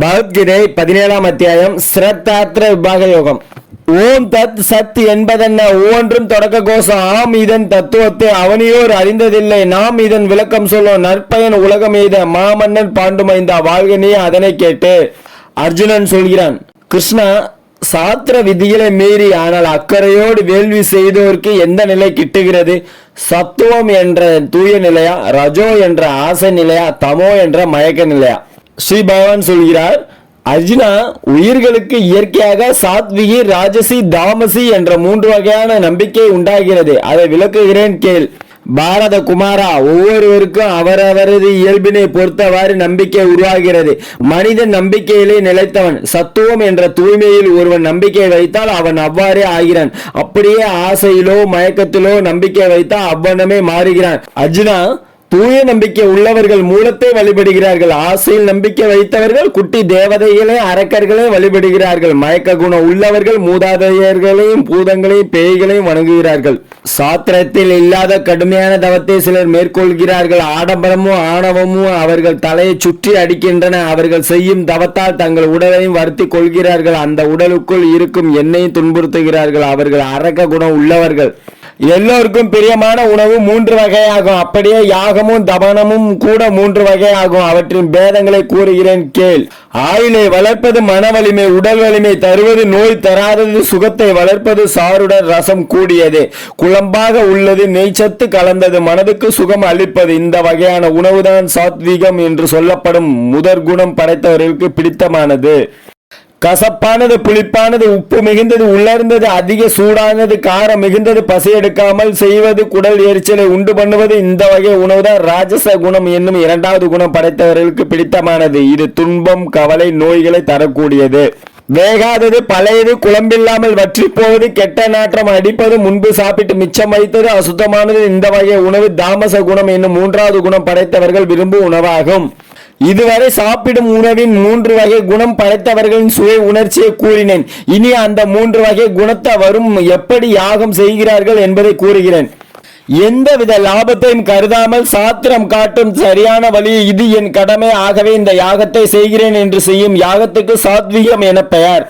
பகவத்கீதை 17ஆம் அத்தியாயம் ஸ்ரத்தாத்ர விபாக யோகம். ஓம் தத் சத் என்பதென்ன? ஒவ்வொன்றும் தொடக்க கோஷம். ஆம், இதன் தத்துவத்தை அவனியோர் அறிந்ததில்லை. நாம் இதன் விளக்கம் சொல்லும். நற்பயன் உலகம் எய்த மாமன்னன் பாண்டுமைந்தா வாழ்க நீ அதனை கேட்டு. அர்ஜுனன் சொல்கிறான், கிருஷ்ணா, சாத்திர விதிகளை மீறி ஆனால் அக்கறையோடு வேள்வி செய்தோருக்கு எந்த நிலை கிட்டுகிறது? சத்துவம் என்ற தூய நிலையா, ரஜோ என்ற ஆசை நிலையா, தமோ என்ற மயக்க நிலையா? ஸ்ரீ பகவான் சொல்கிறார், அர்ஜுனா, உயிர்களுக்கு இயற்கையாக சாத்விகி, ராஜசி, தாமசி என்ற 3 வகையான நம்பிக்கை உண்டாகிறது. அதை விளக்குகிறேன் கேள். பாரத குமாரா, ஒவ்வொருவருக்கும் அவரவரது இயல்பினை பொறுத்தவாறு நம்பிக்கை உருவாகிறது. மனிதன் நம்பிக்கையிலே நிலைத்தவன். சத்துவம் என்ற தூய்மையில் ஒருவன் நம்பிக்கை வைத்தால் அவன் அவ்வாறே ஆகிறான். அப்படியே ஆசையிலோ மயக்கத்திலோ நம்பிக்கை வைத்தால் அவ்வண்ணமே மாறுகிறான். அர்ஜுனா, தூய நம்பிக்கை உள்ளவர்கள் மூலத்தை வழிபடுகிறார்கள். ஆசையில் நம்பிக்கை வைத்தவர்கள் குட்டி தேவதைகளை அரக்கர்களை வழிபடுகிறார்கள். மயக்க குணம் உள்ளவர்கள் மூதாதையர்களையும் பூதங்களையும் பேய்களையும் வணங்குகிறார்கள். சாத்திரத்தில் இல்லாத கடுமையான தவத்தை சிலர் மேற்கொள்கிறார்கள். ஆடம்பரமும் ஆணவமும் அவர்கள் தலையை சுற்றி அடிக்கின்றன. அவர்கள் செய்யும் தவத்தால் தங்கள் உடலையும் வருத்தி கொள்கிறார்கள். அந்த உடலுக்குள் இருக்கும் எண்ணெயும் துன்புறுத்துகிறார்கள். அவர்கள் அரக்க குணம் உள்ளவர்கள். எல்லோருக்கும் பிரியமான உணவு 3 வகையாகும். அப்படியே யாகமும் தபனமும் கூட 3 வகையாகும். அவற்றின் பேதங்களை கூறுகிறேன் கேள். ஆயுளை வளர்ப்பது மன வலிமை, உடல் வலிமை தருவது, நோய் தராதது, சுகத்தை வளர்ப்பது, சாருடன் ரசம் கூடியது, குழம்பாக உள்ளது, நெய்ச்சத்து கலந்தது, மனதுக்கு சுகம் அளிப்பது. இந்த வகையான உணவுதான் சாத்வீகம் என்று சொல்லப்படும் முதற் குணம் படைத்தவர்களுக்கு பிடித்தமானது. கசப்பானது, புளிப்பானது, உப்பு மிகுந்தது, உலர்ந்தது, அதிக சூடானது, காரம் மிகுந்தது, பசி எடுக்காமல் செய்வது, குடல் எரிச்சலை உண்டு பண்ணுவது, இந்த வகை உணவுதான் ராஜச குணம் என்னும் 2வது குணம் படைத்தவர்களுக்கு பிடித்தமானது. இது துன்பம், கவலை, நோய்களை தரக்கூடியது. வேகாதது, பழையது, குழம்பில்லாமல் வற்றி போவது, கெட்ட நாற்றம் அடிப்பது, முன்பு சாப்பிட்டு மிச்சம் வைத்தது, அசுத்தமானது. இந்த வகை உணவு தாமச குணம் என்னும் 3வது குணம் படைத்தவர்கள் விரும்பும் உணவாகும். இதுவரை சாப்பிடும் உணவின் 3 வகை குணம் படைத்தவர்களின் சுவை உணர்ச்சியை கூறினேன். இனி அந்த 3 வகை குணத்தை வரும் எப்படி யாகம் செய்கிறார்கள் என்பதை கூறுகிறேன். எந்தவித லாபத்தையும் கருதாமல் சாத்திரம் காட்டும் சரியான வழி இது என் கடமை, ஆகவே இந்த யாகத்தை செய்கிறேன் என்று செய்யும் யாகத்துக்கு சாத்வீகம் என பெயர்.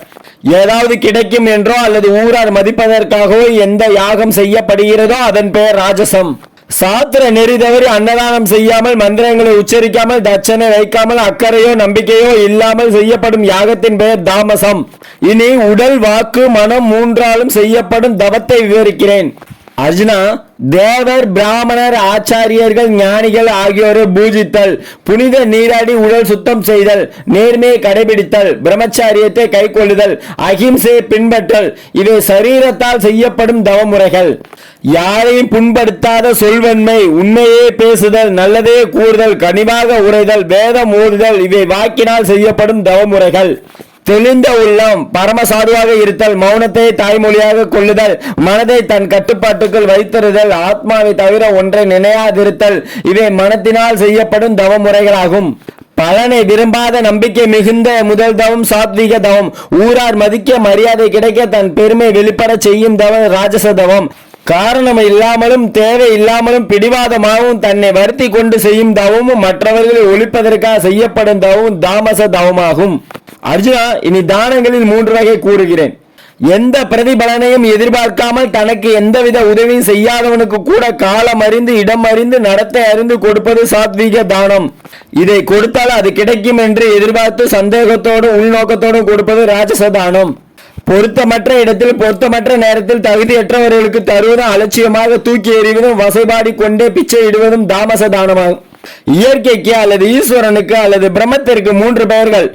ஏதாவது கிடைக்கும் என்றோ அல்லது ஊரார் மதிப்பதற்காகவோ எந்த யாகம் செய்யப்படுகிறதோ அதன் பெயர் ராஜசம். சாத்திர நெறி தவறி அன்னதானம் செய்யாமல், மந்திரங்களை உச்சரிக்காமல், தட்சணை வைக்காமல், அக்கறையோ நம்பிக்கையோ இல்லாமல் செய்யப்படும் யாகத்தின் பெயர் தாமசம். இனி உடல், வாக்கு, மனம் 3ஆலும் செய்யப்படும் தவத்தை விவரிக்கிறேன். அர்ஜுனா, தேவர், பிராமணர், ஆச்சாரியர்கள், ஞானிகள் ஆகியோரை பூஜித்தல், புனித நீராடி உடல் சுத்தம் செய்தல், நேர்மையை கடைபிடித்தல், பிரம்மச்சாரியத்தை கைக்கொள்ளுதல், அகிம்சையை பின்பற்றல், இவை சரீரத்தால் செய்யப்படும் தவமுறைகள். யாரையும் புண்படுத்தாத சொல்வன்மை, உண்மையே பேசுதல், நல்லதே கூறுதல், கனிவாக உரைதல், வேதம் ஓதுதல், இவை வாக்கினால் செய்யப்படும் தவமுறைகள். தெளிந்த உள்ளம், பரமசாதுவாக இருத்தல், மௌனத்தை தாய்மொழியாக கொள்ளுதல், மனதை தன் கட்டுப்பாட்டுக்குள் வைத்திருதல், ஆத்மாவை தவிர ஒன்றை நினையாதிருத்தல், இவை மனத்தினால் செய்யப்படும் தவமுறைகளாகும். பலனை விரும்பாத நம்பிக்கை மிகுந்த முதல் தவம் சாத்வீக தவம். ஊரார் மதிக்க, மரியாதை கிடைக்க, தன் பெருமை வெளிப்பட செய்யும் தவம் ராஜச தவம். காரணம் இல்லாமலும் தேவை இல்லாமலும் பிடிவாதமாகவும் தன்னை வருத்தி கொண்டு செய்யும் தவமும் மற்றவர்களை ஒழிப்பதற்காக செய்யப்படும் தவமும் தாமச தவமாகும். அர்ஜுனா, இனி தானங்களில் 3 வகை கூறுகிறேன். எந்த பிரதிபலனையும் எதிர்பார்க்காமல் தனக்கு எந்தவித உதவியும் செய்யாதவனுக்கு கூட காலம் அறிந்து, இடம் அறிந்து, நடத்தை அறிந்து கொடுப்பது சாத்வீக தானம். இதை கொடுத்தால் அது கிடைக்கும் என்று எதிர்பார்த்து சந்தேகத்தோடு உள்நோக்கத்தோடு கொடுப்பது ராஜச தானம். பொருத்தமற்ற இடத்தில் பொருத்தமற்ற நேரத்தில் தகுதியற்றவர்களுக்கு தருவதும், அலட்சியமாக தூக்கி எறிவதும், வசைபாடி கொண்டே பிச்சை இடுவதும் தாமச தானமாகும். இயற்கைக்கு அல்லது ஈஸ்வரனுக்கு அல்லது பிரம்மத்திற்கு 3 பெயர்கள்.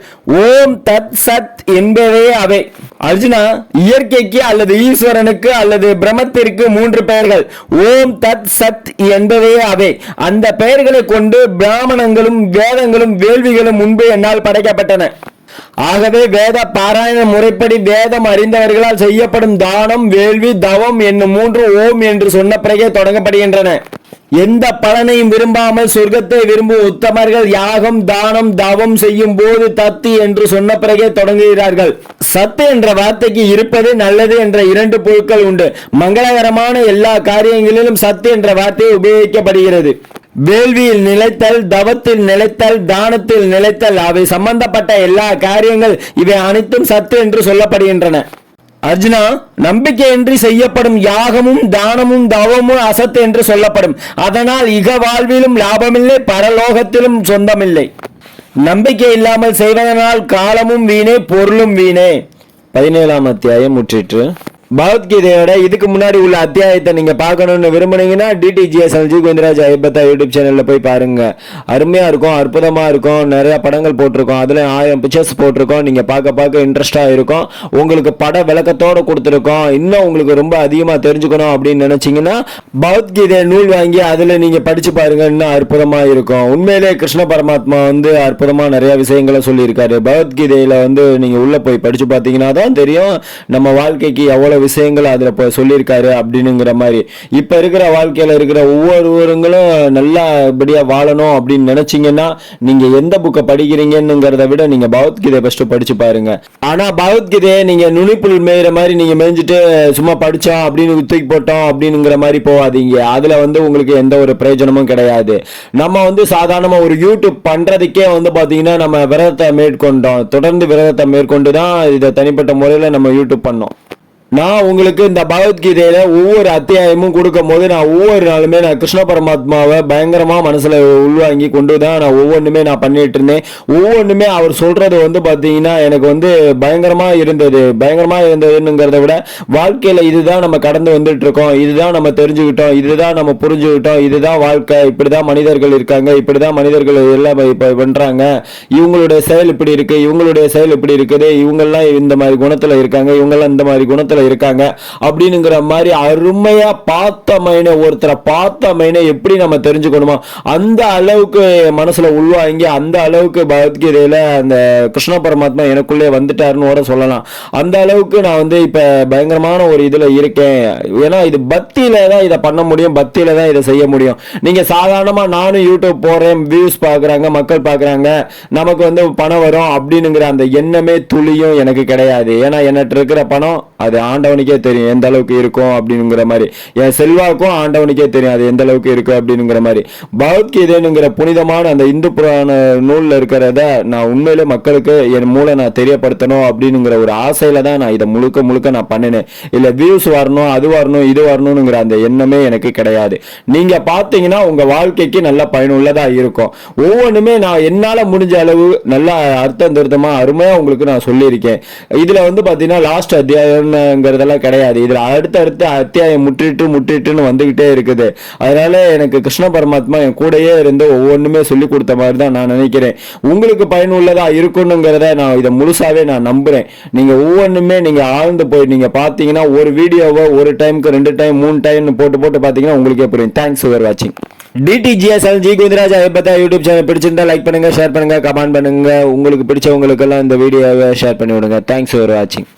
ஓம் தத் சத் என்பதே அவை. அர்ஜுனா, இயற்கைக்கு அல்லது ஈஸ்வரனுக்கு அல்லது பிரம்மத்திற்கு 3 பெயர்கள். ஓம் தத் சத் என்பதே அவை. அந்த பெயர்களை கொண்டு பிராமணங்களும் வேதங்களும் வேள்விகளும் முன்பு என்னால் படைக்கப்பட்டன. ஆகவே வேத பாராயண முறைப்படி வேதம் அறிந்தவர்களால் செய்யப்படும் தானம், வேள்வி, தவம் என்னும் 3 ஓம் என்று சொன்ன பிறகே தொடங்கப்படுகின்றன. எந்த பலனையும் விரும்பாமல் சொர்க்கத்தை விரும்பும் உத்தமர்கள் யாகம், தானம், தவம் செய்யும் போது தத்து என்று சொன்ன பிறகே தொடங்குகிறார்கள். சத்து என்ற வார்த்தைக்கு இருப்பது, நல்லது என்ற 2 பொருட்கள் உண்டு. மங்களகரமான எல்லா காரியங்களிலும் சத்து என்ற வார்த்தை உபயோகிக்கப்படுகிறது. வேள்வியில் நிலைத்தல், தவத்தில் நிலைத்தல், தானத்தில் நிலைத்தல், அவை சம்பந்தப்பட்ட எல்லா காரியங்கள் இவை அனைத்தும் சத்து என்று சொல்லப்படுகின்றன. அர்ஜுனா, நம்பிக்கையின்றி செய்யப்படும் யாகமும் தானமும் தவமும் அசத்து என்று சொல்லப்படும். அதனால் இக வாழ்விலும் லாபமில்லை, பரலோகத்திலும் சொந்தமில்லை. நம்பிக்கை இல்லாமல் செய்வதனால் காலமும் வீணே, பொருளும் வீணே. 17ஆம் அத்தியாயம் முற்றிற்று. பகவத்கீதையோட இதுக்கு முன்னாடி உள்ள அத்தியாயத்தை நீங்க பார்க்கணும்னு விரும்புனீங்கன்னா DTGS கோவிந்தராஜ் ஐயப்பத்தா யூடியூப் சேனல்ல போய் பாருங்க. அருமையா இருக்கும், அற்புதமா இருக்கும். நிறைய படங்கள் போட்டிருக்கோம், அதுல 1000 பிக்சர்ஸ் போட்டிருக்கோம். நீங்க பார்க்க இன்ட்ரெஸ்டா இருக்கும். உங்களுக்கு பட விளக்கத்தோட கொடுத்துருக்கோம். இன்னும் உங்களுக்கு ரொம்ப அதிகமா தெரிஞ்சுக்கணும் அப்படின்னு நினைச்சீங்கன்னா பகவத்கீதை நூல் வாங்கி அதுல நீங்க படிச்சு பாருங்க. இன்னும் அற்புதமா இருக்கும். உண்மையிலே கிருஷ்ண பரமாத்மா அற்புதமா நிறைய விஷயங்களை சொல்லியிருக்காரு. பகவத்கீதையில நீங்க உள்ள போய் படிச்சு பார்த்தீங்கன்னா தான் தெரியும் நம்ம வாழ்க்கைக்கு எவ்வளவு விஷயங்கள் அதுல சொல்லியிருக்காரு அப்படின்னுங்கிற மாதிரி. இப்ப இருக்கிற வாழ்க்கையில இருக்கிற ஒவ்வொருவருங்களும் நல்லபடியா வாழணும் அப்படின்னு நினைச்சீங்கன்னா நீங்க எந்த புக்கை படிக்கிறீங்கிறத விட நீங்க பகவத்கீதை ஃபர்ஸ்ட் படிச்சு பாருங்க. ஆனா பகவத்கீதையை நீங்க நுனிப்புள் மேய்ற மாதிரி நீங்க மேய்ஞ்சிட்டு சும்மா படிச்சோம் அப்படின்னு தூக்கி போட்டோம் அப்படிங்கிற மாதிரி போகாதீங்க. அதுல உங்களுக்கு எந்த ஒரு பிரயோஜனமும் கிடையாது. நம்ம சாதாரணமா ஒரு யூடியூப் பண்றதுக்கே பாத்தீங்கன்னா நம்ம விரதத்தை மேற்கொண்டோம். தொடர்ந்து விரதத்தை மேற்கொண்டு தான் இதை தனிப்பட்ட முறையில நம்ம யூடியூப் பண்ணோம். நான் உங்களுக்கு இந்த பகவத்கீதையில ஒவ்வொரு அத்தியாயமும் கொடுக்கும் போது நான் ஒவ்வொரு நாளுமே நான் கிருஷ்ண பரமாத்மாவை பயங்கரமா மனசுல உள்வாங்கி கொண்டு தான் நான் ஒவ்வொன்றுமே நான் பண்ணிட்டு இருந்தேன். ஒவ்வொன்றுமே அவர் சொல்றது பாத்தீங்கன்னா எனக்கு பயங்கரமா இருந்ததுங்கிறத விட வாழ்க்கையில இதுதான் நம்ம கடந்து வந்துட்டு இருக்கோம், இதுதான் நம்ம தெரிஞ்சுக்கிட்டோம், இதுதான் நம்ம புரிஞ்சுக்கிட்டோம், இதுதான் வாழ்க்கை, இப்படிதான் மனிதர்கள் இருக்காங்க, இப்படிதான் மனிதர்கள் எல்லாம் இப்ப பண்றாங்க, இவங்களுடைய செயல் இப்படி இருக்கு, இவங்களுடைய செயல் இப்படி இருக்குது, இவங்கெல்லாம் இந்த மாதிரி குணத்துல இருக்காங்க, இவங்கெல்லாம் இந்த மாதிரி குணத்துல இருக்காங்க அப்படிங்கிற மாதிரி அருமையா ஒருத்தரை பார்த்த மைனை எப்படி நம்ம தெரிஞ்சுக்கணுமா அந்த அளவுக்கு மனசுல உள்வாங்கி அந்த அளவுக்கு பகவத்கீதையில அந்த கிருஷ்ண பரமாத்மா எனக்குள்ளே வந்துட்டாருன்னு சொல்லலாம். அந்த அளவுக்கு நான் இப்ப பயங்கரமான ஒரு இதுல இருக்கேன். ஏன்னா இது பக்தியில தான் இதை பண்ண முடியும், பக்தியில தான் இதை செய்ய முடியும். நீங்க சாதாரணமா நானும் யூடியூப் போறேன், வியூஸ் பாக்குறாங்க, மக்கள் பாக்குறாங்க, நமக்கு பணம் வரும் அப்படின்னுங்கிற அந்த எண்ணமே துளியும் எனக்கு கிடையாது. ஏன்னா என்கிட்ட இருக்கிற பணம் அது ஆண்டவனுக்கே தெரியும் எந்த அளவுக்கு இருக்கும் அப்படிங்கிற மாதிரி. என் செல்வாக்கும் ஆண்டவனுக்கே தெரியும் அது எந்த அளவுக்கு இருக்கு அப்படிங்கிற மாதிரி. பகவத்கீதைங்கிற புனிதமான அந்த இந்து புராண நூல்ல இருக்கிறத நான் உண்மையிலே மக்களுக்கு என் மூலம் நான் தெரியப்படுத்தணும் அப்படிங்கிற ஒரு ஆசையில தான் நான் இதை முழுக்க நான் பண்ணினேன். இல்ல வியூஸ் வரணும், அது வரணும், இது வரணும்ங்கிற அந்த எண்ணமே எனக்கு கிடையாது. நீங்க பாத்தீங்கன்னா உங்க வாழ்க்கைக்கு நல்ல பயனுள்ளதா இருக்கும். ஒவ்வொன்றுமே நான் என்னால முடிஞ்ச அளவு நல்லா அர்த்தம் திருத்தமா அருமையா உங்களுக்கு நான் சொல்லியிருக்கேன். இதுல பாத்தீங்கன்னா லாஸ்ட் அத்தியாயம்ங்கிறதெல்லாம் கிடையாது. இதுல அடுத்த அத்தியாயம் முற்றிட்டுன்னு வந்துகிட்டே இருக்குது. அதனால எனக்கு கிருஷ்ண பரமாத்மா என் கூடயே இருந்து ஒவ்வொன்றுமே சொல்லி கொடுத்த மாதிரி தான் நான் நினைக்கிறேன். உங்களுக்கு பயனுள்ளதா இருக்கணுங்கிறத நான் இதை முழுசாவே நான் நம்புறேன். நீங்க ஒவ்வொன்றுமே நீங்க ஆழ்ந்து போய் நீங்க பாத்தீங்கன்னா ஒரு வீடியோவை ஒரு டைமுக்கு 2 டைம் 3 டைம் போட்டு பாத்தீங்கன்னா உங்களுக்கே புரியும். தேங்க்ஸ் ஃபார் வாட்சிங். DTGS கோவிந்தராஜ் ஐயப்பத்தா யூடியூப் சேனல் பிடிச்சிருந்தா லைக் பண்ணுங்க, ஷேர் பண்ணுங்க, கமெண்ட் பண்ணுங்க. உங்களுக்கு பிடிச்சவங்களுக்கெல்லாம் இந்த வீடியோவை ஷேர் பண்ணி விடுங்க. தேங்க்ஸ் ஃபார் வாட்சிங்.